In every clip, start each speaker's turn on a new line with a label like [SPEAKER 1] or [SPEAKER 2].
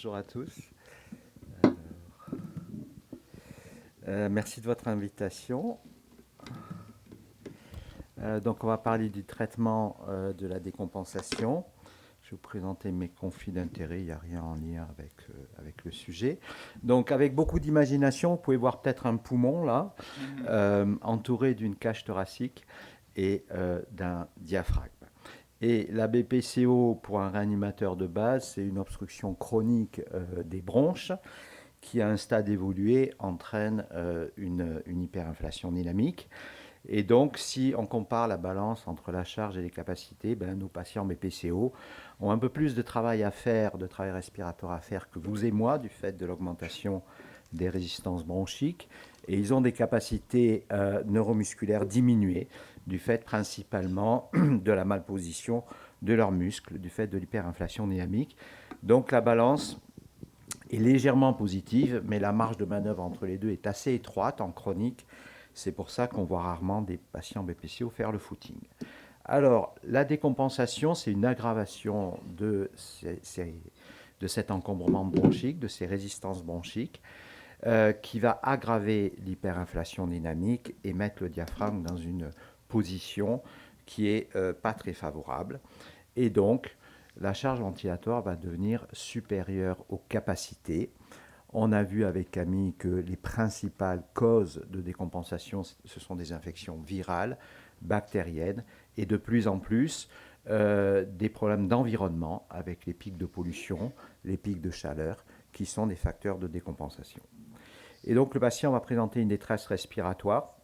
[SPEAKER 1] Bonjour à tous. Merci de votre invitation. Donc on va parler du traitement de la décompensation. Je vais vous présenter mes conflits d'intérêts, il n'y a rien en lien avec le sujet. Donc avec beaucoup d'imagination, vous pouvez voir peut-être un poumon là, entouré d'une cage thoracique et d'un diaphragme. Et la BPCO pour un réanimateur de base, c'est une obstruction chronique des bronches qui, à un stade évolué, entraîne une hyperinflation dynamique. Et donc, si on compare la balance entre la charge et les capacités, nos patients BPCO ont un peu plus de travail à faire, de travail respiratoire à faire que vous et moi, du fait de l'augmentation des résistances bronchiques. Et ils ont des capacités neuromusculaires diminuées, du fait principalement de la malposition de leurs muscles, du fait de l'hyperinflation dynamique. Donc la balance est légèrement positive, mais la marge de manœuvre entre les deux est assez étroite en chronique. C'est pour ça qu'on voit rarement des patients BPCO faire le footing. Alors, la décompensation, c'est une aggravation de cet encombrement bronchique, de ces résistances bronchiques, qui va aggraver l'hyperinflation dynamique et mettre le diaphragme dans une position qui est pas très favorable. Et donc, la charge ventilatoire va devenir supérieure aux capacités. On a vu avec Camille que les principales causes de décompensation, ce sont des infections virales, bactériennes, et de plus en plus des problèmes d'environnement avec les pics de pollution, les pics de chaleur, qui sont des facteurs de décompensation. Et donc le patient va présenter une détresse respiratoire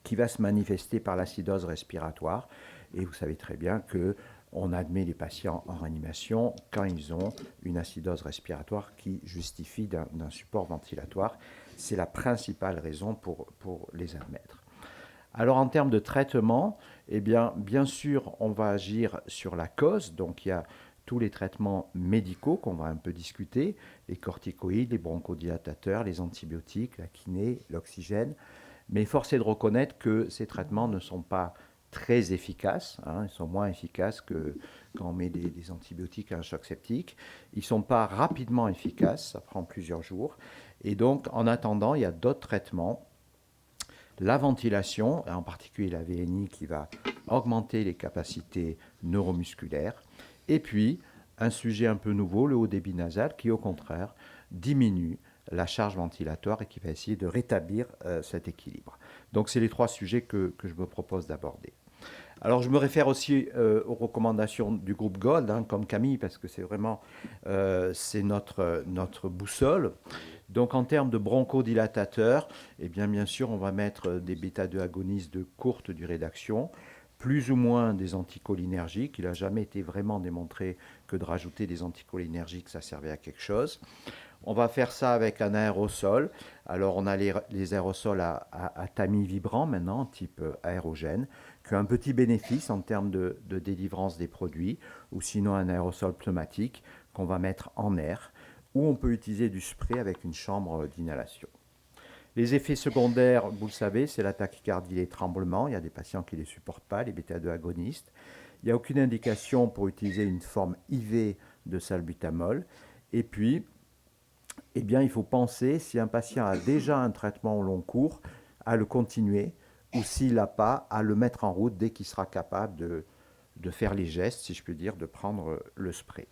[SPEAKER 1] qui va se manifester par l'acidose respiratoire. Et vous savez très bien que on admet les patients en réanimation quand ils ont une acidose respiratoire qui justifie d'un support ventilatoire. C'est la principale raison pour les admettre. Alors en termes de traitement, eh bien sûr, on va agir sur la cause. Donc il y a tous les traitements médicaux qu'on va un peu discuter, les corticoïdes, les bronchodilatateurs, les antibiotiques, la kiné, l'oxygène. Mais force est de reconnaître que ces traitements ne sont pas très efficaces. Ils sont moins efficaces que quand on met des antibiotiques à un choc septique. Ils ne sont pas rapidement efficaces, ça prend plusieurs jours. Et donc, en attendant, il y a d'autres traitements. La ventilation, en particulier la VNI qui va augmenter les capacités neuromusculaires. Et puis, un sujet un peu nouveau, le haut débit nasal, qui au contraire diminue la charge ventilatoire et qui va essayer de rétablir cet équilibre. Donc, c'est les trois sujets que je me propose d'aborder. Alors, je me réfère aussi aux recommandations du groupe Gold, comme Camille, parce que c'est vraiment c'est notre boussole. Donc, en termes de bronchodilatateurs, eh bien sûr, on va mettre des bêta-2 agonistes de courte durée d'action, plus ou moins des anticholinergiques. Il n'a jamais été vraiment démontré que de rajouter des anticholinergiques, ça servait à quelque chose. On va faire ça avec un aérosol. Alors, on a les aérosols à tamis vibrant maintenant, type aérogène, qui a un petit bénéfice en termes de délivrance des produits, ou sinon un aérosol pneumatique qu'on va mettre en air, ou on peut utiliser du spray avec une chambre d'inhalation. Les effets secondaires, vous le savez, c'est la tachycardie et les tremblements. Il y a des patients qui ne les supportent pas, les bêta-2 agonistes. Il n'y a aucune indication pour utiliser une forme IV de salbutamol. Et puis, eh bien, il faut penser, si un patient a déjà un traitement au long cours, à le continuer, ou s'il n'a pas, à le mettre en route dès qu'il sera capable de faire les gestes, si je peux dire, de prendre le spray.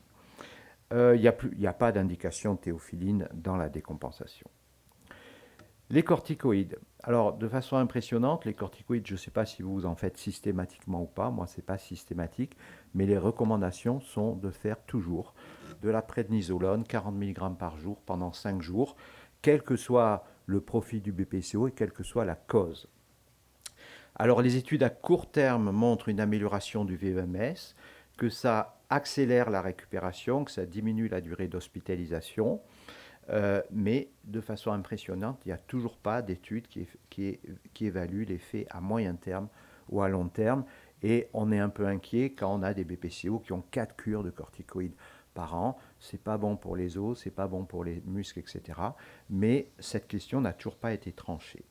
[SPEAKER 1] Il n'y a pas d'indication de théophiline dans la décompensation. Les corticoïdes. Alors, de façon impressionnante, les corticoïdes, je ne sais pas si vous en faites systématiquement ou pas, moi, ce n'est pas systématique, mais les recommandations sont de faire toujours de la prednisolone, 40 mg par jour pendant 5 jours, quel que soit le profil du BPCO et quelle que soit la cause. Alors, les études à court terme montrent une amélioration du VMS, que ça accélère la récupération, que ça diminue la durée d'hospitalisation. Mais de façon impressionnante, il n'y a toujours pas d'études qui évaluent l'effet à moyen terme ou à long terme. Et on est un peu inquiet quand on a des BPCO qui ont 4 cures de corticoïdes par an. Ce n'est pas bon pour les os, ce n'est pas bon pour les muscles, etc. Mais cette question n'a toujours pas été tranchée.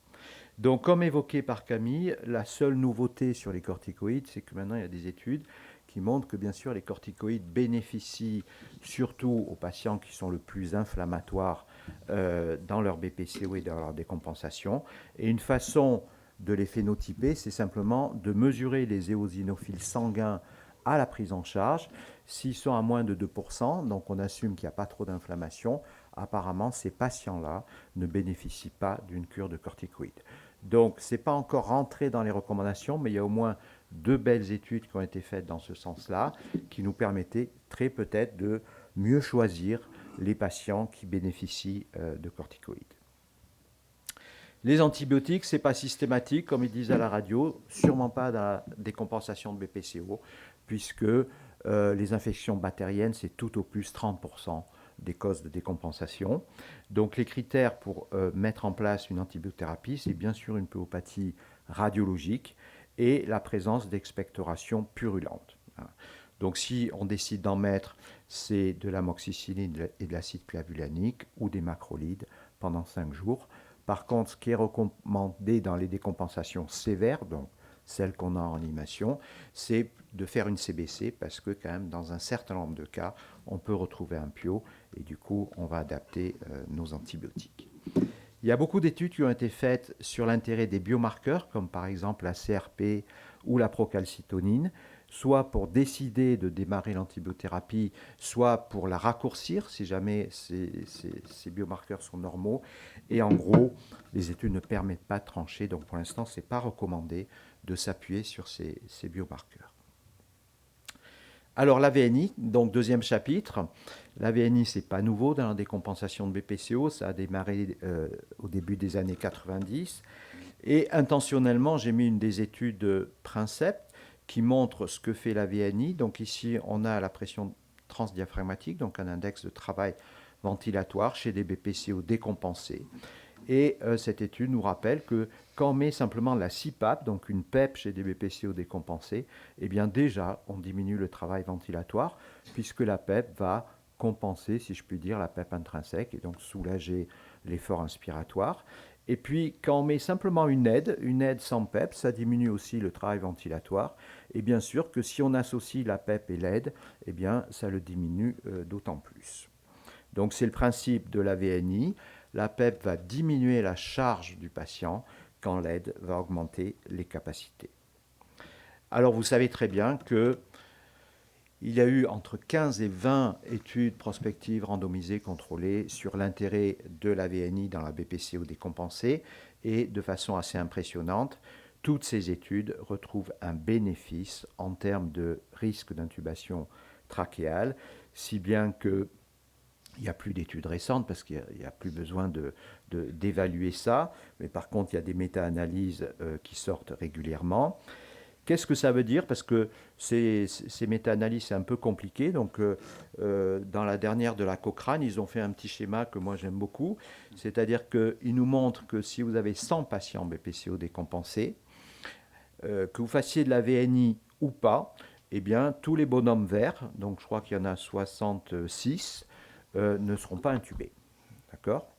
[SPEAKER 1] Donc, comme évoqué par Camille, la seule nouveauté sur les corticoïdes, c'est que maintenant il y a des études qui montrent que bien sûr les corticoïdes bénéficient surtout aux patients qui sont le plus inflammatoires dans leur BPCO et dans leur décompensation. Et une façon de les phénotyper, c'est simplement de mesurer les éosinophiles sanguins à la prise en charge. S'ils sont à moins de 2%, donc on assume qu'il n'y a pas trop d'inflammation, apparemment ces patients-là ne bénéficient pas d'une cure de corticoïdes. Donc, ce n'est pas encore rentré dans les recommandations, mais il y a au moins 2 belles études qui ont été faites dans ce sens-là, qui nous permettaient très peut-être de mieux choisir les patients qui bénéficient de corticoïdes. Les antibiotiques, ce n'est pas systématique, comme ils disent à la radio, sûrement pas dans la décompensation de BPCO, puisque les infections bactériennes, c'est tout au plus 30% des causes de décompensation. Donc les critères pour mettre en place une antibiothérapie, c'est bien sûr une pyopathie radiologique et la présence d'expectoration purulente. Donc si on décide d'en mettre, c'est de l'amoxicilline et de l'acide clavulanique ou des macrolides pendant 5 jours. Par contre, ce qui est recommandé dans les décompensations sévères, donc celles qu'on a en animation, c'est de faire une CBC parce que quand même dans un certain nombre de cas, on peut retrouver un pio et du coup, on va adapter nos antibiotiques. Il y a beaucoup d'études qui ont été faites sur l'intérêt des biomarqueurs, comme par exemple la CRP ou la procalcitonine, soit pour décider de démarrer l'antibiothérapie, soit pour la raccourcir si jamais ces biomarqueurs sont normaux. Et en gros, les études ne permettent pas de trancher, donc pour l'instant, ce n'est pas recommandé de s'appuyer sur ces biomarqueurs. Alors la VNI, donc deuxième chapitre, la VNI c'est pas nouveau dans la décompensation de BPCO, ça a démarré au début des années 90 et intentionnellement j'ai mis une des études Princeps qui montre ce que fait la VNI. Donc ici on a la pression transdiaphragmatique, donc un index de travail ventilatoire chez des BPCO décompensés. Et cette étude nous rappelle que quand on met simplement la CPAP, donc une PEP chez des BPCO décompensés, eh bien déjà, on diminue le travail ventilatoire, puisque la PEP va compenser, si je puis dire, la PEP intrinsèque, et donc soulager l'effort inspiratoire. Et puis, quand on met simplement une aide sans PEP, ça diminue aussi le travail ventilatoire. Et bien sûr que si on associe la PEP et l'aide, eh bien, ça le diminue d'autant plus. Donc, c'est le principe de la VNI. La PEP va diminuer la charge du patient quand l'aide va augmenter les capacités. Alors vous savez très bien qu'il y a eu entre 15 et 20 études prospectives randomisées contrôlées sur l'intérêt de la VNI dans la BPCO décompensée et de façon assez impressionnante, toutes ces études retrouvent un bénéfice en termes de risque d'intubation trachéale, si bien que il n'y a plus d'études récentes parce qu'il n'y a plus besoin d'évaluer ça. Mais par contre, il y a des méta-analyses qui sortent régulièrement. Qu'est-ce que ça veut dire? Parce que ces méta-analyses, c'est un peu compliqué. Donc, dans la dernière de la Cochrane, ils ont fait un petit schéma que moi j'aime beaucoup. C'est-à-dire qu'ils nous montrent que si vous avez 100 patients BPCO décompensés, que vous fassiez de la VNI ou pas, eh bien, tous les bonhommes verts, donc je crois qu'il y en a 66, ne seront pas intubés. D'accord?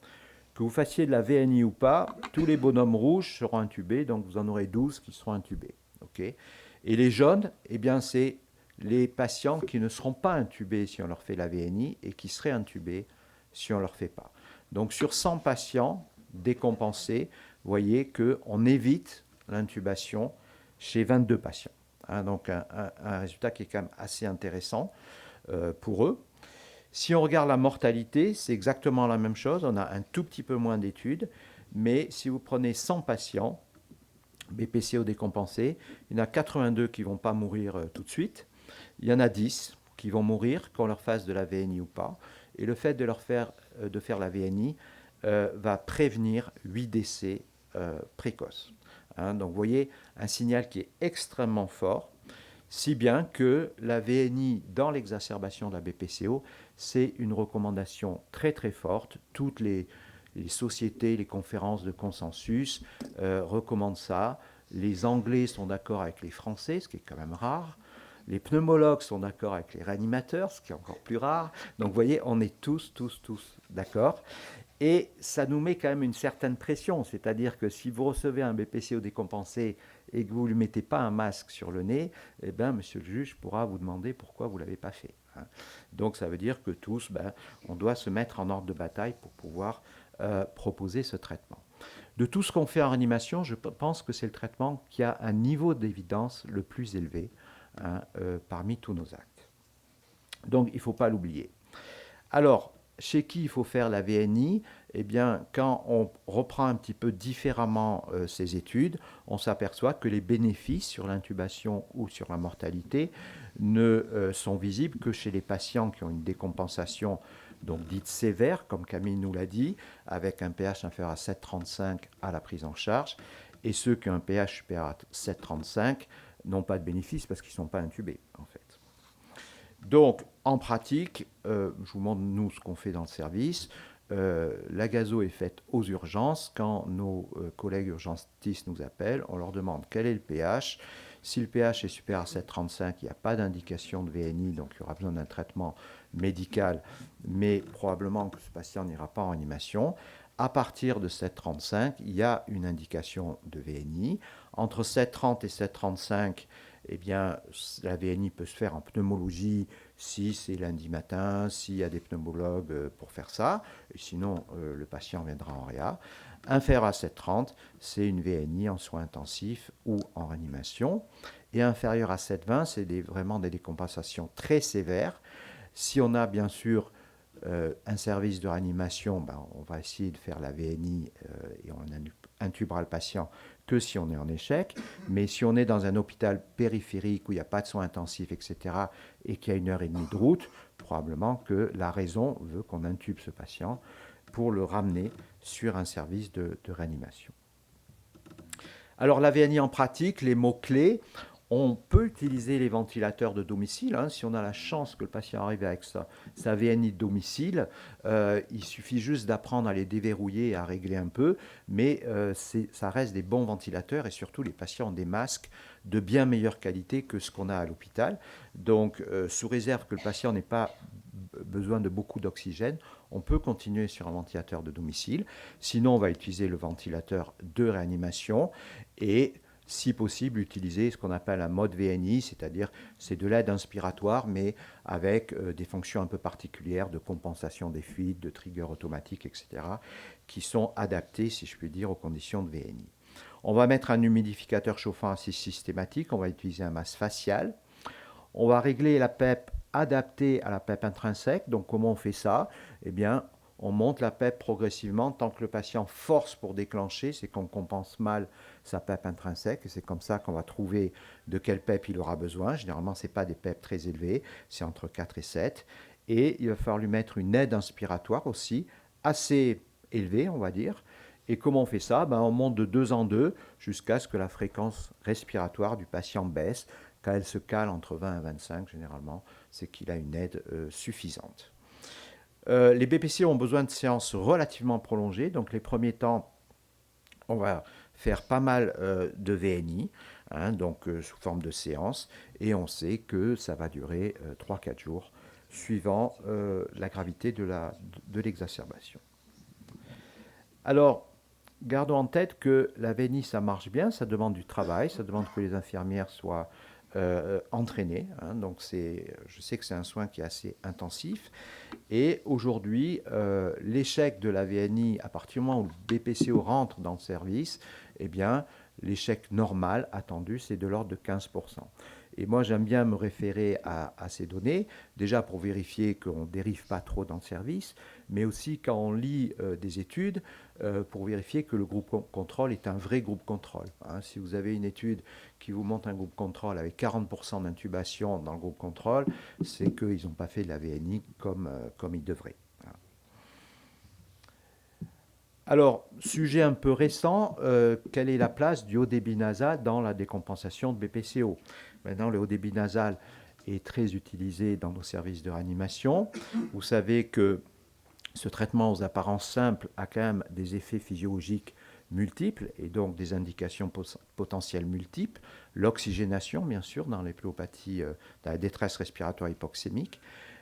[SPEAKER 1] Que vous fassiez de la VNI ou pas, tous les bonhommes rouges seront intubés, donc vous en aurez 12 qui seront intubés. Okay? Et les jaunes, eh bien, c'est les patients qui ne seront pas intubés si on leur fait la VNI et qui seraient intubés si on ne leur fait pas. Donc sur 100 patients décompensés, vous voyez qu'on évite l'intubation chez 22 patients. Hein, donc un résultat qui est quand même assez intéressant pour eux. Si on regarde la mortalité, c'est exactement la même chose. On a un tout petit peu moins d'études, mais si vous prenez 100 patients, BPCO décompensés, il y en a 82 qui ne vont pas mourir tout de suite. Il y en a 10 qui vont mourir qu'on leur fasse de la VNI ou pas. Et le fait de faire la VNI va prévenir 8 décès précoces. Hein, donc vous voyez un signal qui est extrêmement fort, si bien que la VNI dans l'exacerbation de la BPCO, c'est une recommandation très très forte. Toutes les sociétés, les conférences de consensus recommandent ça. Les Anglais sont d'accord avec les Français, ce qui est quand même rare. Les pneumologues sont d'accord avec les réanimateurs, ce qui est encore plus rare. Donc vous voyez, on est tous d'accord. Et ça nous met quand même une certaine pression, c'est-à-dire que si vous recevez un BPCO décompensé et que vous ne lui mettez pas un masque sur le nez, eh bien, monsieur le juge pourra vous demander pourquoi vous ne l'avez pas fait. Donc ça veut dire que tous, on doit se mettre en ordre de bataille pour pouvoir proposer ce traitement. De tout ce qu'on fait en réanimation, je pense que c'est le traitement qui a un niveau d'évidence le plus élevé parmi tous nos actes. Donc il ne faut pas l'oublier. Alors, chez qui il faut faire la VNI? Eh bien, quand on reprend un petit peu différemment ces études, on s'aperçoit que les bénéfices sur l'intubation ou sur la mortalité ne sont visibles que chez les patients qui ont une décompensation donc dite sévère, comme Camille nous l'a dit, avec un pH inférieur à 7,35 à la prise en charge, et ceux qui ont un pH supérieur à 7,35 n'ont pas de bénéfice parce qu'ils ne sont pas intubés, en fait. Donc, en pratique, je vous montre, nous, ce qu'on fait dans le service. La gazo est faite aux urgences. Quand nos collègues urgentistes nous appellent, on leur demande quel est le pH. Si le pH est supérieur à 7,35, il n'y a pas d'indication de VNI, donc il y aura besoin d'un traitement médical, mais probablement que ce patient n'ira pas en réanimation. À partir de 7,35, il y a une indication de VNI. Entre 7,30 et 7,35, eh bien, la VNI peut se faire en pneumologie si c'est lundi matin, s'il y a des pneumologues pour faire ça. Et sinon, le patient viendra en réa. Inférieur à 7,30, c'est une VNI en soins intensifs ou en réanimation. Et inférieur à 7,20, c'est vraiment des décompensations très sévères. Si on a bien sûr un service de réanimation, on va essayer de faire la VNI et on intubera le patient que si on est en échec. Mais si on est dans un hôpital périphérique où il n'y a pas de soins intensifs, etc., et qu'il y a 1h30 de route, probablement que la raison veut qu'on intube ce patient pour le ramener sur un service de réanimation. Alors la VNI en pratique, les mots-clés, on peut utiliser les ventilateurs de domicile. Si on a la chance que le patient arrive avec sa VNI de domicile, il suffit juste d'apprendre à les déverrouiller et à régler un peu, mais ça reste des bons ventilateurs et surtout les patients ont des masques de bien meilleure qualité que ce qu'on a à l'hôpital. Donc sous réserve que le patient n'ait pas besoin de beaucoup d'oxygène, on peut continuer sur un ventilateur de domicile. Sinon, on va utiliser le ventilateur de réanimation et si possible, utiliser ce qu'on appelle un mode VNI, c'est-à-dire c'est de l'aide inspiratoire, mais avec des fonctions un peu particulières de compensation des fuites, de trigger automatique, etc., qui sont adaptées, si je puis dire, aux conditions de VNI. On va mettre un humidificateur chauffant assez systématique, on va utiliser un masque facial. On va régler la PEP adaptée à la PEP intrinsèque. Donc comment on fait ça? Eh bien, on monte la PEP progressivement tant que le patient force pour déclencher, c'est qu'on compense mal sa PEP intrinsèque et c'est comme ça qu'on va trouver de quelle PEP il aura besoin. Généralement, ce n'est pas des PEP très élevés, c'est entre 4 et 7. Et il va falloir lui mettre une aide inspiratoire aussi, assez élevée, on va dire. Et comment on fait ça? On monte de 2 en 2 jusqu'à ce que la fréquence respiratoire du patient baisse. Quand elle se cale entre 20 et 25, généralement, c'est qu'il a une aide suffisante. Les BPC ont besoin de séances relativement prolongées. Donc les premiers temps, on va faire pas mal de VNI, donc sous forme de séance. Et on sait que ça va durer 3-4 jours, suivant la gravité de l'exacerbation. Alors, gardons en tête que la VNI, ça marche bien, ça demande du travail, ça demande que les infirmières soient entraînées. Donc je sais que c'est un soin qui est assez intensif. Et aujourd'hui, l'échec de la VNI, à partir du moment où le BPCO rentre dans le service, eh bien, l'échec normal attendu, c'est de l'ordre de 15%. Et moi, j'aime bien me référer à ces données, déjà pour vérifier qu'on ne dérive pas trop dans le service, mais aussi quand on lit des études, pour vérifier que le groupe contrôle est un vrai groupe contrôle. Si vous avez une étude qui vous montre un groupe contrôle avec 40% d'intubation dans le groupe contrôle, c'est qu'ils n'ont pas fait de la VNI comme ils devraient. Alors, sujet un peu récent, quelle est la place du haut débit nasal dans la décompensation de BPCO? Maintenant, le haut débit nasal est très utilisé dans nos services de réanimation. Vous savez que ce traitement aux apparences simples a quand même des effets physiologiques multiples et donc des indications potentielles multiples. L'oxygénation, bien sûr, dans les pléopathies, dans la détresse respiratoire hypoxémique.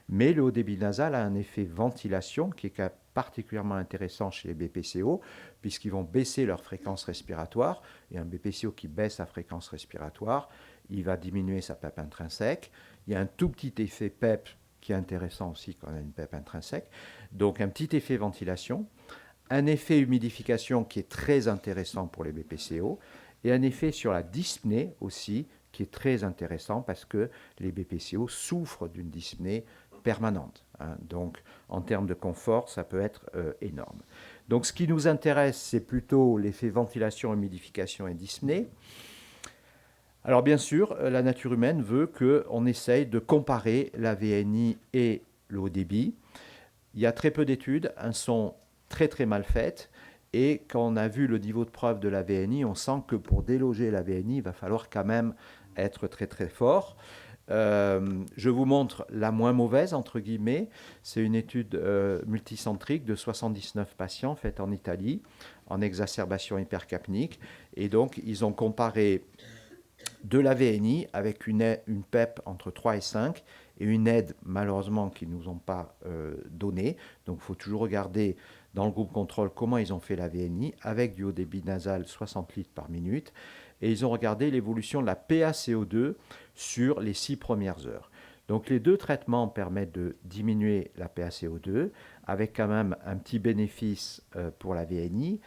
[SPEAKER 1] Mais le haut débit nasal a un effet ventilation qui est particulièrement intéressant chez les BPCO, puisqu'ils vont baisser leur fréquence respiratoire. Et un BPCO qui baisse sa fréquence respiratoire, il va diminuer sa PEP intrinsèque. Il y a un tout petit effet PEP qui est intéressant aussi quand on a une PEP intrinsèque. Donc un petit effet ventilation, un effet humidification qui est très intéressant pour les BPCO, et un effet sur la dyspnée aussi, qui est très intéressant parce que les BPCO souffrent d'une dyspnée permanente. Hein. Donc, en termes de confort, ça peut être énorme. Donc, ce qui nous intéresse, c'est plutôt l'effet ventilation, humidification et dyspnée. Alors, bien sûr, la nature humaine veut qu'on essaye de comparer la VNI et le haut débit. Il y a très peu d'études, elles sont très très mal faites. Et quand on a vu le niveau de preuve de la VNI, on sent que pour déloger la VNI, il va falloir quand même être très très fort. Je vous montre la moins mauvaise, entre guillemets. C'est une étude multicentrique de 79 patients faite en Italie, en exacerbation hypercapnique. Et donc, ils ont comparé de la VNI avec une PEP entre 3 et 5 et une aide, malheureusement, qu'ils ne nous ont pas donnée. Donc, il faut toujours regarder dans le groupe contrôle comment ils ont fait la VNI avec du haut débit nasal 60 litres par minute. Et ils ont regardé l'évolution de la PaCO2 sur les 6 premières heures. Donc les deux traitements permettent de diminuer la PaCO2 avec quand même un petit bénéfice pour la VNI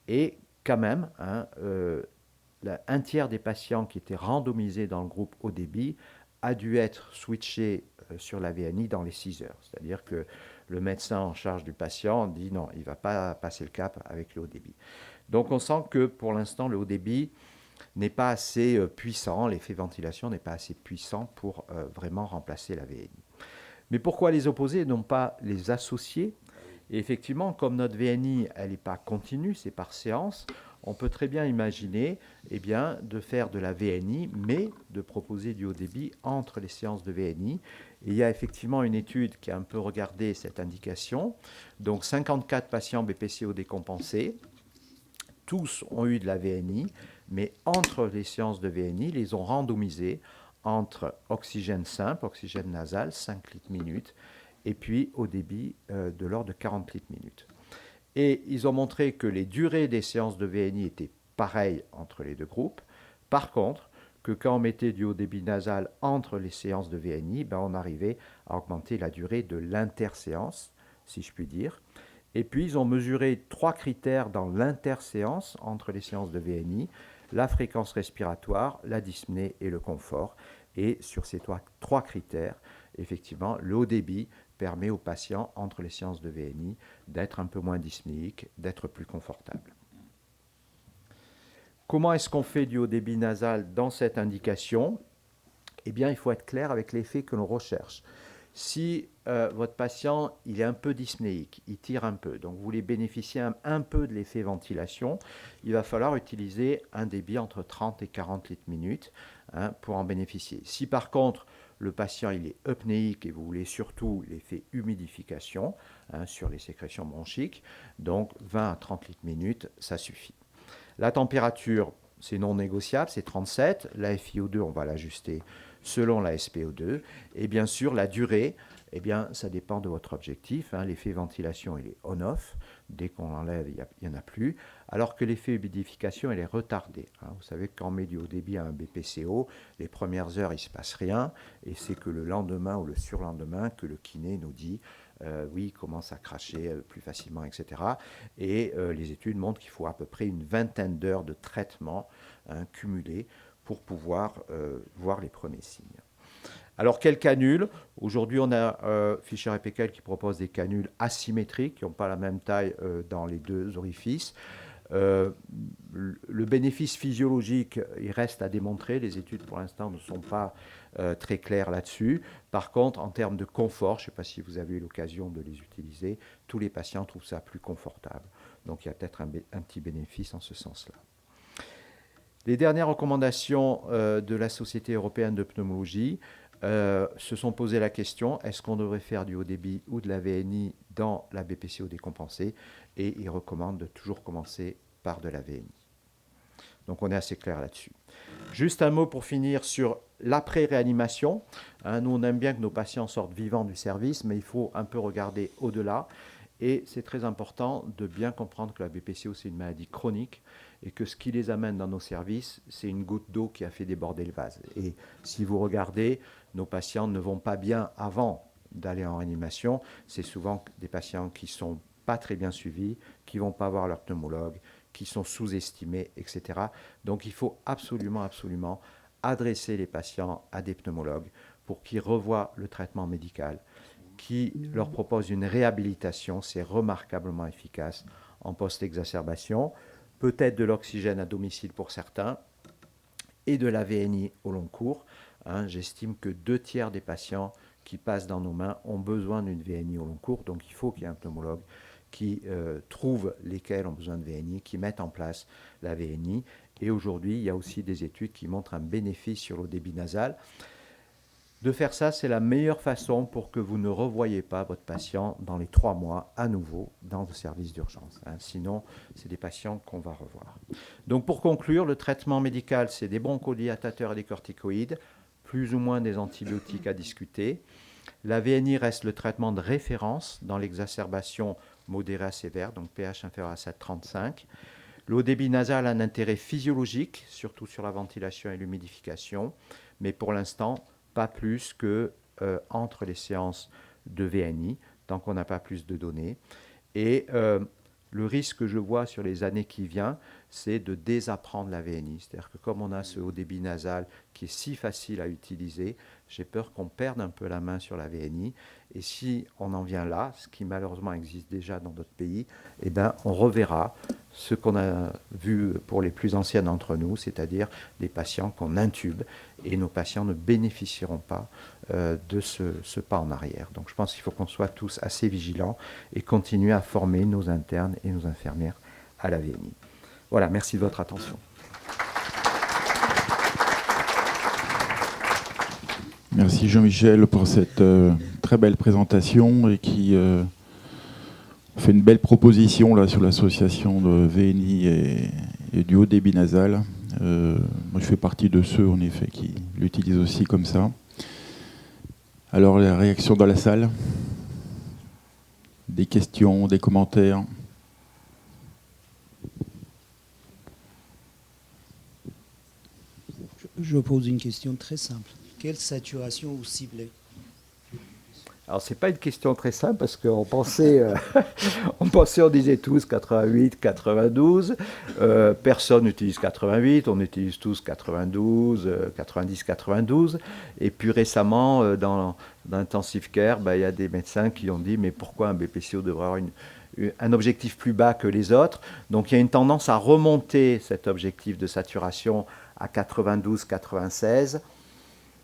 [SPEAKER 1] et quand même un tiers des patients qui étaient randomisés dans le groupe haut débit a dû être switché sur la VNI dans les 6 heures. C'est-à-dire que le médecin en charge du patient dit non, il ne va pas passer le cap avec le haut débit. Donc on sent que pour l'instant le haut débit n'est pas assez puissant, l'effet ventilation n'est pas assez puissant pour vraiment remplacer la VNI. Mais pourquoi les opposer et non pas les associer? Et effectivement, comme notre VNI, elle n'est pas continue, c'est par séance, on peut très bien imaginer de faire de la VNI, mais de proposer du haut débit entre les séances de VNI. Et il y a effectivement une étude qui a un peu regardé cette indication. Donc 54 patients BPCO décompensés, tous ont eu de la VNI, mais entre les séances de VNI, ils les ont randomisés entre oxygène simple, oxygène nasal, 5 litres minute, et puis au débit de l'ordre de 40 litres minute. Et ils ont montré que les durées des séances de VNI étaient pareilles entre les deux groupes. Par contre, que quand on mettait du haut débit nasal entre les séances de VNI, on arrivait à augmenter la durée de l'interséance, si je puis dire. Et puis, ils ont mesuré 3 critères dans l'interséance entre les séances de VNI, la fréquence respiratoire, la dyspnée et le confort. Et sur ces 3 critères, effectivement, le haut débit permet aux patients, entre les séances de VNI, d'être un peu moins dyspnéiques, d'être plus confortables. Comment est-ce qu'on fait du haut débit nasal dans cette indication? Eh bien, il faut être clair avec l'effet que l'on recherche. Si votre patient il est un peu dyspnéique, il tire un peu, donc vous voulez bénéficier un peu de l'effet ventilation, il va falloir utiliser un débit entre 30 et 40 litres minute pour en bénéficier. Si par contre le patient il est eupnéique et vous voulez surtout l'effet humidification sur les sécrétions bronchiques, donc 20 à 30 litres minute, ça suffit. La température, c'est non négociable, c'est 37. La FiO2, on va l'ajuster selon la SPO2. Et bien sûr, la durée, ça dépend de votre objectif. L'effet ventilation, il est on-off. Dès qu'on l'enlève, il n'y en a plus. Alors que l'effet humidification, il est retardé. Vous savez, quand on met du haut débit à un BPCO, les premières heures, il ne se passe rien. Et c'est que le lendemain ou le surlendemain que le kiné nous dit oui, il commence à cracher plus facilement, etc. Et les études montrent qu'il faut à peu près une vingtaine d'heures de traitement cumulé pour pouvoir voir les premiers signes. Alors, quelles canules? Aujourd'hui, on a Fischer et Peckel qui propose des canules asymétriques qui n'ont pas la même taille dans les deux orifices. Le bénéfice physiologique, il reste à démontrer. Les études, pour l'instant, ne sont pas très claires là-dessus. Par contre, en termes de confort, je ne sais pas si vous avez eu l'occasion de les utiliser, tous les patients trouvent ça plus confortable. Donc, il y a peut-être un petit bénéfice en ce sens-là. Les dernières recommandations de la Société européenne de pneumologie se sont posé la question, est-ce qu'on devrait faire du haut débit ou de la VNI dans la BPCO décompensée? Et ils recommandent de toujours commencer par de la VNI. Donc on est assez clair là-dessus. Juste un mot pour finir sur l'après-réanimation. Nous, on aime bien que nos patients sortent vivants du service, mais il faut un peu regarder au-delà. Et c'est très important de bien comprendre que la BPCO, c'est une maladie chronique et que ce qui les amène dans nos services, c'est une goutte d'eau qui a fait déborder le vase. Et si vous regardez, nos patients ne vont pas bien avant d'aller en réanimation. C'est souvent des patients qui ne sont pas très bien suivis, qui ne vont pas voir leur pneumologue, qui sont sous-estimés, etc. Donc il faut absolument, absolument adresser les patients à des pneumologues pour qu'ils revoient le traitement médical, qui leur propose une réhabilitation, c'est remarquablement efficace en post-exacerbation, peut-être de l'oxygène à domicile pour certains et de la VNI au long cours. J'estime que 2/3 des patients qui passent dans nos mains ont besoin d'une VNI au long cours, donc il faut qu'il y ait un pneumologue qui trouve lesquels ont besoin de VNI, qui mettent en place la VNI. Et aujourd'hui, il y a aussi des études qui montrent un bénéfice sur le débit nasal. De faire ça, c'est la meilleure façon pour que vous ne revoyez pas votre patient dans les 3 mois à nouveau dans le service d'urgence. Sinon, c'est des patients qu'on va revoir. Donc pour conclure, le traitement médical, c'est des bronchodilatateurs et des corticoïdes, plus ou moins des antibiotiques à discuter. La VNI reste le traitement de référence dans l'exacerbation modérée à sévère, donc pH inférieur à 7,35. L'eau débit nasal a un intérêt physiologique, surtout sur la ventilation et l'humidification, mais pour l'instant, pas plus que entre les séances de VNI, tant qu'on n'a pas plus de données. Et le risque que je vois sur les années qui viennent, c'est de désapprendre la VNI. C'est-à-dire que comme on a ce haut débit nasal qui est si facile à utiliser, j'ai peur qu'on perde un peu la main sur la VNI. Et si on en vient là, ce qui malheureusement existe déjà dans d'autres pays, eh ben, on reverra ce qu'on a vu pour les plus anciens d'entre nous, c'est-à-dire des patients qu'on intube, et nos patients ne bénéficieront pas de ce pas en arrière. Donc je pense qu'il faut qu'on soit tous assez vigilants et continuer à former nos internes et nos infirmières à la VNI. Voilà, merci de votre attention.
[SPEAKER 2] Merci Jean-Michel pour cette très belle présentation et qui fait une belle proposition là, sur l'association de VNI et du haut débit nasal. Moi je fais partie de ceux en effet qui l'utilisent aussi comme ça. Alors la réaction dans la salle, des questions, des commentaires.
[SPEAKER 3] Je pose une question très simple. Quelle saturation vous ciblez?
[SPEAKER 1] Alors, ce n'est pas une question très simple parce qu'on pensait, on disait tous 88, 92. Personne n'utilise 88, on utilise tous 92, 90, 92. Et puis récemment, dans l'Intensive Care, il y a des médecins qui ont dit mais pourquoi un BPCO devrait avoir un objectif plus bas que les autres? Donc il y a une tendance à remonter cet objectif de saturation à 92, 96.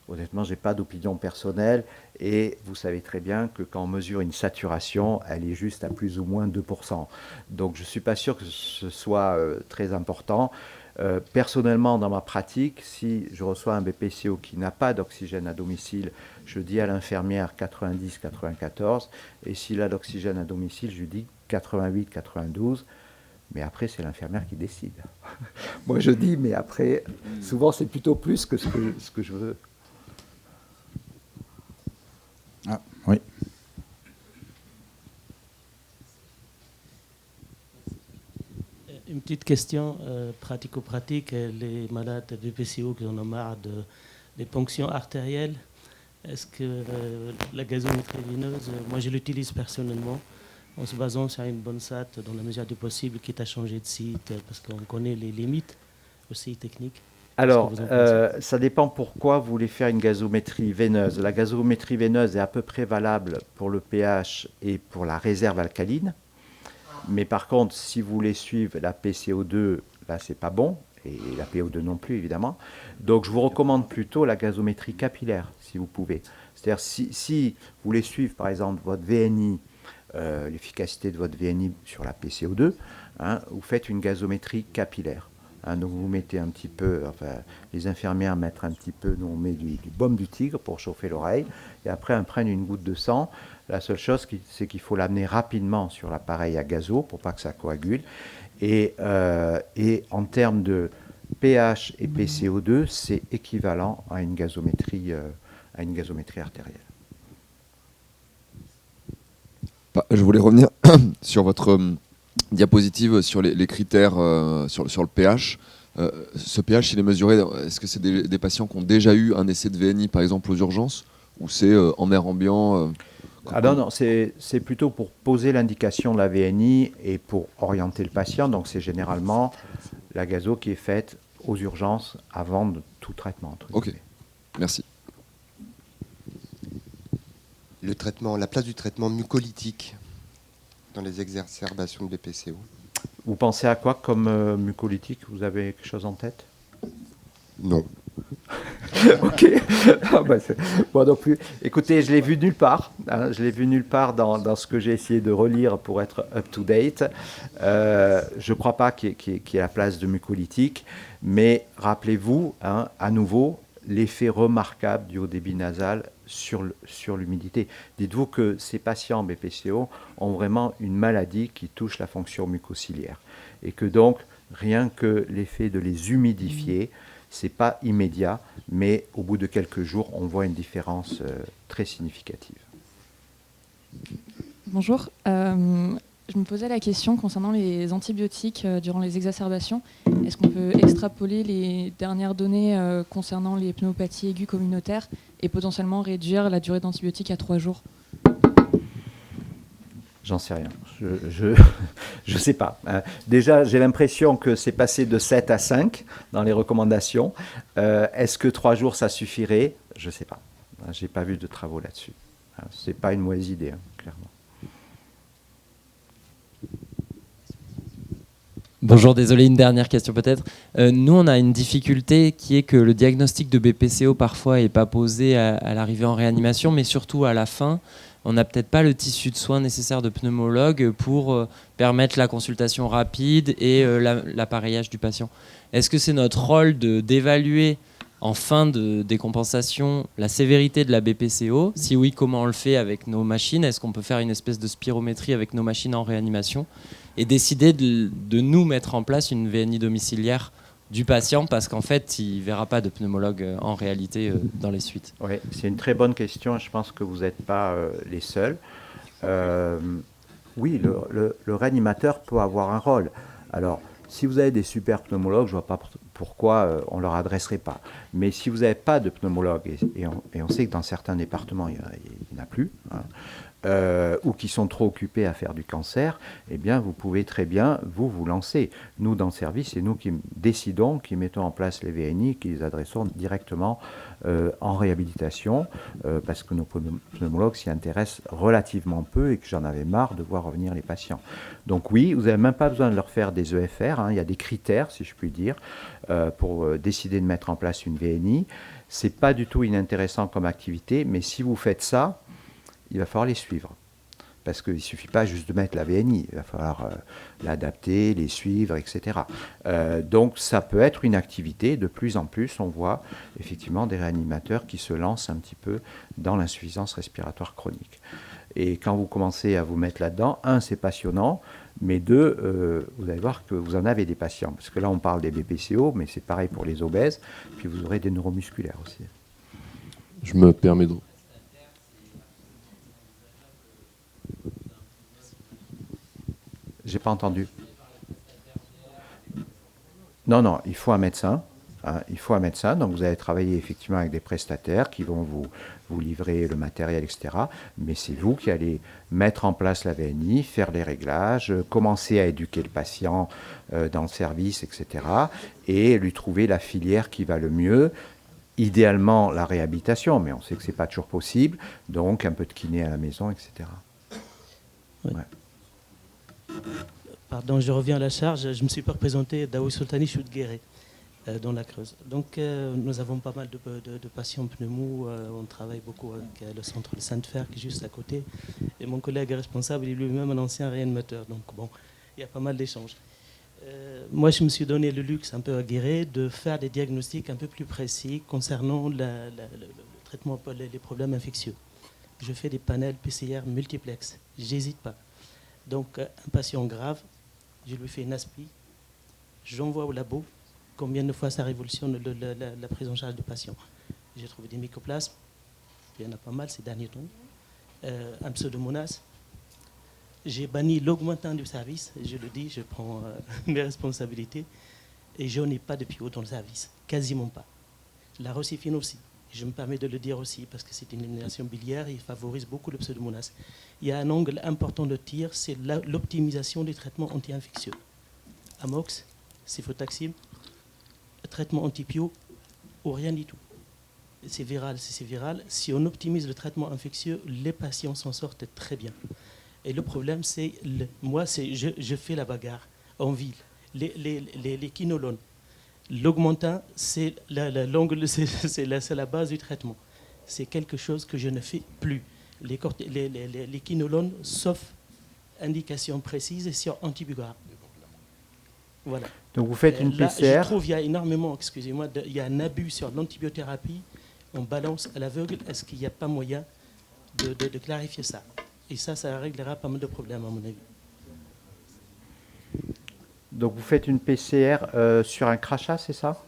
[SPEAKER 1] Honnêtement, je n'ai pas d'opinion personnelle et vous savez très bien que quand on mesure une saturation, elle est juste à plus ou moins 2%. Donc je ne suis pas sûr que ce soit très important. Personnellement, dans ma pratique, si je reçois un BPCO qui n'a pas d'oxygène à domicile, je dis à l'infirmière 90-94 et s'il a d'oxygène à domicile, je lui dis 88-92. Mais après, c'est l'infirmière qui décide. Moi, je dis, mais après, souvent, c'est plutôt plus que ce que je veux.
[SPEAKER 2] Ah, oui.
[SPEAKER 4] Une petite question pratico-pratique. Les malades de BPCO qui en ont marre des ponctions artérielles, est-ce que la gazométrie veineuse, moi je l'utilise personnellement en se basant sur une bonne SAT dans la mesure du possible, quitte à changer de site, parce qu'on connaît les limites aussi techniques.
[SPEAKER 1] Alors, ça dépend pourquoi vous voulez faire une gazométrie veineuse. La gazométrie veineuse est à peu près valable pour le pH et pour la réserve alcaline. Mais par contre, si vous voulez suivre la PCO2, là, c'est pas bon. Et la PO2 non plus, évidemment. Donc, je vous recommande plutôt la gazométrie capillaire, si vous pouvez. C'est-à-dire, si vous voulez suivre, par exemple, votre VNI, l'efficacité de votre VNI sur la PCO2, vous faites une gazométrie capillaire. Donc vous mettez un petit peu, enfin les infirmières mettent un petit peu, nous on met du baume du tigre pour chauffer l'oreille, et après elles prennent une goutte de sang. La seule chose, c'est qu'il faut l'amener rapidement sur l'appareil à gazo pour pas que ça coagule. Et en termes de pH et PCO2, c'est équivalent à une gazométrie artérielle.
[SPEAKER 5] Je voulais revenir sur votre diapositive sur les critères sur le pH. Ce pH, il est mesuré, est-ce que c'est des patients qui ont déjà eu un essai de VNI, par exemple, aux urgences, ou c'est en air ambiant
[SPEAKER 1] Ah non, c'est plutôt pour poser l'indication de la VNI et pour orienter le patient. Donc c'est généralement la gazo qui est faite aux urgences avant de tout traitement.
[SPEAKER 5] Ok, merci.
[SPEAKER 6] La place du traitement mucolytique dans les exacerbations de BPCO.
[SPEAKER 1] Vous pensez à quoi comme mucolytique? Vous avez quelque chose en tête?
[SPEAKER 6] Non.
[SPEAKER 1] Ok. Ah bah moi non plus. Écoutez, je l'ai vu nulle part. Hein, je l'ai vu nulle part dans ce que j'ai essayé de relire pour être up-to-date. Je ne crois pas qu'il y ait la place de mucolytique. Mais rappelez-vous, hein, à nouveau, l'effet remarquable du haut débit nasal sur l'humidité. Dites-vous que ces patients BPCO ont vraiment une maladie qui touche la fonction mucociliaire. Et que donc, rien que l'effet de les humidifier, ce n'est pas immédiat, mais au bout de quelques jours, on voit une différence très significative.
[SPEAKER 7] Bonjour. Je me posais la question concernant les antibiotiques durant les exacerbations. Est-ce qu'on peut extrapoler les dernières données concernant les pneumopathies aiguës communautaires et potentiellement réduire la durée d'antibiotiques à 3 jours?
[SPEAKER 1] J'en sais rien. Je sais pas. Déjà, j'ai l'impression que c'est passé de 7 à 5 dans les recommandations. Est-ce que 3 jours, ça suffirait? Je ne sais pas. Je n'ai pas vu de travaux là-dessus. Ce n'est pas une mauvaise idée, hein, clairement.
[SPEAKER 8] Bonjour, désolé, une dernière question peut-être. Nous, on a une difficulté qui est que le diagnostic de BPCO parfois n'est pas posé à l'arrivée en réanimation, mais surtout à la fin. On n'a peut-être pas le tissu de soins nécessaire de pneumologue pour permettre la consultation rapide et l'appareillage du patient. Est-ce que c'est notre rôle d'évaluer en fin de décompensation la sévérité de la BPCO? Si oui, comment on le fait avec nos machines? Est-ce qu'on peut faire une espèce de spirométrie avec nos machines en réanimation et décider de nous mettre en place une VNI domiciliaire du patient, parce qu'en fait, il ne verra pas de pneumologue en réalité dans les suites?
[SPEAKER 1] Oui, c'est une très bonne question. Je pense que vous n'êtes pas les seuls. Oui, le réanimateur peut avoir un rôle. Alors, si vous avez des super pneumologues, je ne vois pas pourquoi on ne leur adresserait pas. Mais si vous n'avez pas de pneumologue, et on sait que dans certains départements, il n'y en a plus, hein, ou qui sont trop occupés à faire du cancer, eh bien, vous pouvez très bien vous lancer. Nous, dans le service, c'est nous qui décidons, qui mettons en place les VNI, qui les adressons directement en réhabilitation, parce que nos pneumologues s'y intéressent relativement peu et que j'en avais marre de voir revenir les patients. Donc oui, vous n'avez même pas besoin de leur faire des EFR, hein, il y a des critères, si je puis dire, pour décider de mettre en place une VNI. Ce n'est pas du tout inintéressant comme activité, mais si vous faites ça, il va falloir les suivre. Parce qu'il ne suffit pas juste de mettre la VNI, il va falloir l'adapter, les suivre, etc. Donc ça peut être une activité. De plus en plus, on voit effectivement des réanimateurs qui se lancent un petit peu dans l'insuffisance respiratoire chronique. Et quand vous commencez à vous mettre là-dedans, un, c'est passionnant, mais deux, vous allez voir que vous en avez des patients. Parce que là, on parle des BPCO, mais c'est pareil pour les obèses, puis vous aurez des neuromusculaires aussi.
[SPEAKER 9] Je me permets de...
[SPEAKER 1] J'ai pas entendu. Non, il faut un médecin. Hein, il faut un médecin. Donc vous allez travailler effectivement avec des prestataires qui vont vous livrer le matériel, etc. Mais c'est vous qui allez mettre en place la VNI, faire les réglages, commencer à éduquer le patient dans le service, etc. Et lui trouver la filière qui va le mieux. Idéalement la réhabilitation, mais on sait que ce n'est pas toujours possible. Donc un peu de kiné à la maison, etc.
[SPEAKER 4] Oui.
[SPEAKER 1] Ouais.
[SPEAKER 4] Pardon, je reviens à la charge. Je ne me suis pas représenté. Daoui Sultani, je suis de Guéret, dans la Creuse. Donc, nous avons pas mal de patients pneumo. On travaille beaucoup avec le centre de Sainte-Fer qui est juste à côté. Et mon collègue responsable, il est lui-même un ancien réanimateur. Donc, bon, il y a pas mal d'échanges. Moi, je me suis donné le luxe, un peu à Guéret, de faire des diagnostics un peu plus précis concernant le traitement pour les problèmes infectieux. Je fais des panels PCR multiplex. J'hésite pas. Donc, un patient grave, je lui fais une aspi, j'envoie au labo, combien de fois ça révolutionne la prise en charge du patient. J'ai trouvé des mycoplasmes, il y en a pas mal ces derniers temps, un pseudomonas. J'ai banni l'augmentant du service, je le dis, je prends mes responsabilités, et je n'ai pas de PO dans le service, quasiment pas. La rocifine aussi, je me permets de le dire aussi, parce que c'est une élimination biliaire et il favorise beaucoup le pseudomonas. Il y a un angle important de tir, c'est l'optimisation des traitements anti-infectieux. Amox, cifotaxime, traitement antipio ou rien du tout. C'est viral, c'est viral. Si on optimise le traitement infectieux, les patients s'en sortent très bien. Et le problème, c'est, je fais la bagarre en ville. Les quinolones, l'augmentin, c'est la base du traitement. C'est quelque chose que je ne fais plus. Les quinolones, sauf indication précise sur antibiogramme. Voilà.
[SPEAKER 1] Donc vous faites une
[SPEAKER 4] Là,
[SPEAKER 1] PCR.
[SPEAKER 4] je trouve qu'il y a énormément, excusez-moi, il y a un abus sur l'antibiothérapie. On balance à l'aveugle. Est-ce qu'il n'y a pas moyen de clarifier ça? Et ça réglera pas mal de problèmes, à mon avis.
[SPEAKER 1] Donc vous faites une PCR sur un crachat, c'est ça?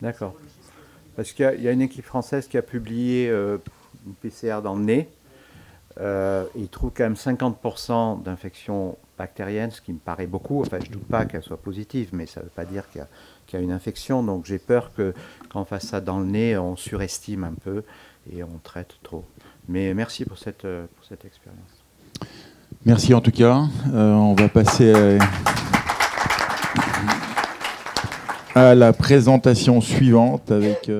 [SPEAKER 1] D'accord. Parce qu'il y a une équipe française qui a publié une PCR dans le nez. Il trouve quand même 50% d'infections bactériennes, ce qui me paraît beaucoup. Enfin, je ne doute pas qu'elle soit positive, mais ça ne veut pas dire qu'il y a une infection. Donc j'ai peur que quand on fasse ça dans le nez, on surestime un peu et on traite trop. Mais merci pour cette expérience.
[SPEAKER 2] Merci en tout cas. On va passer à la présentation suivante avec...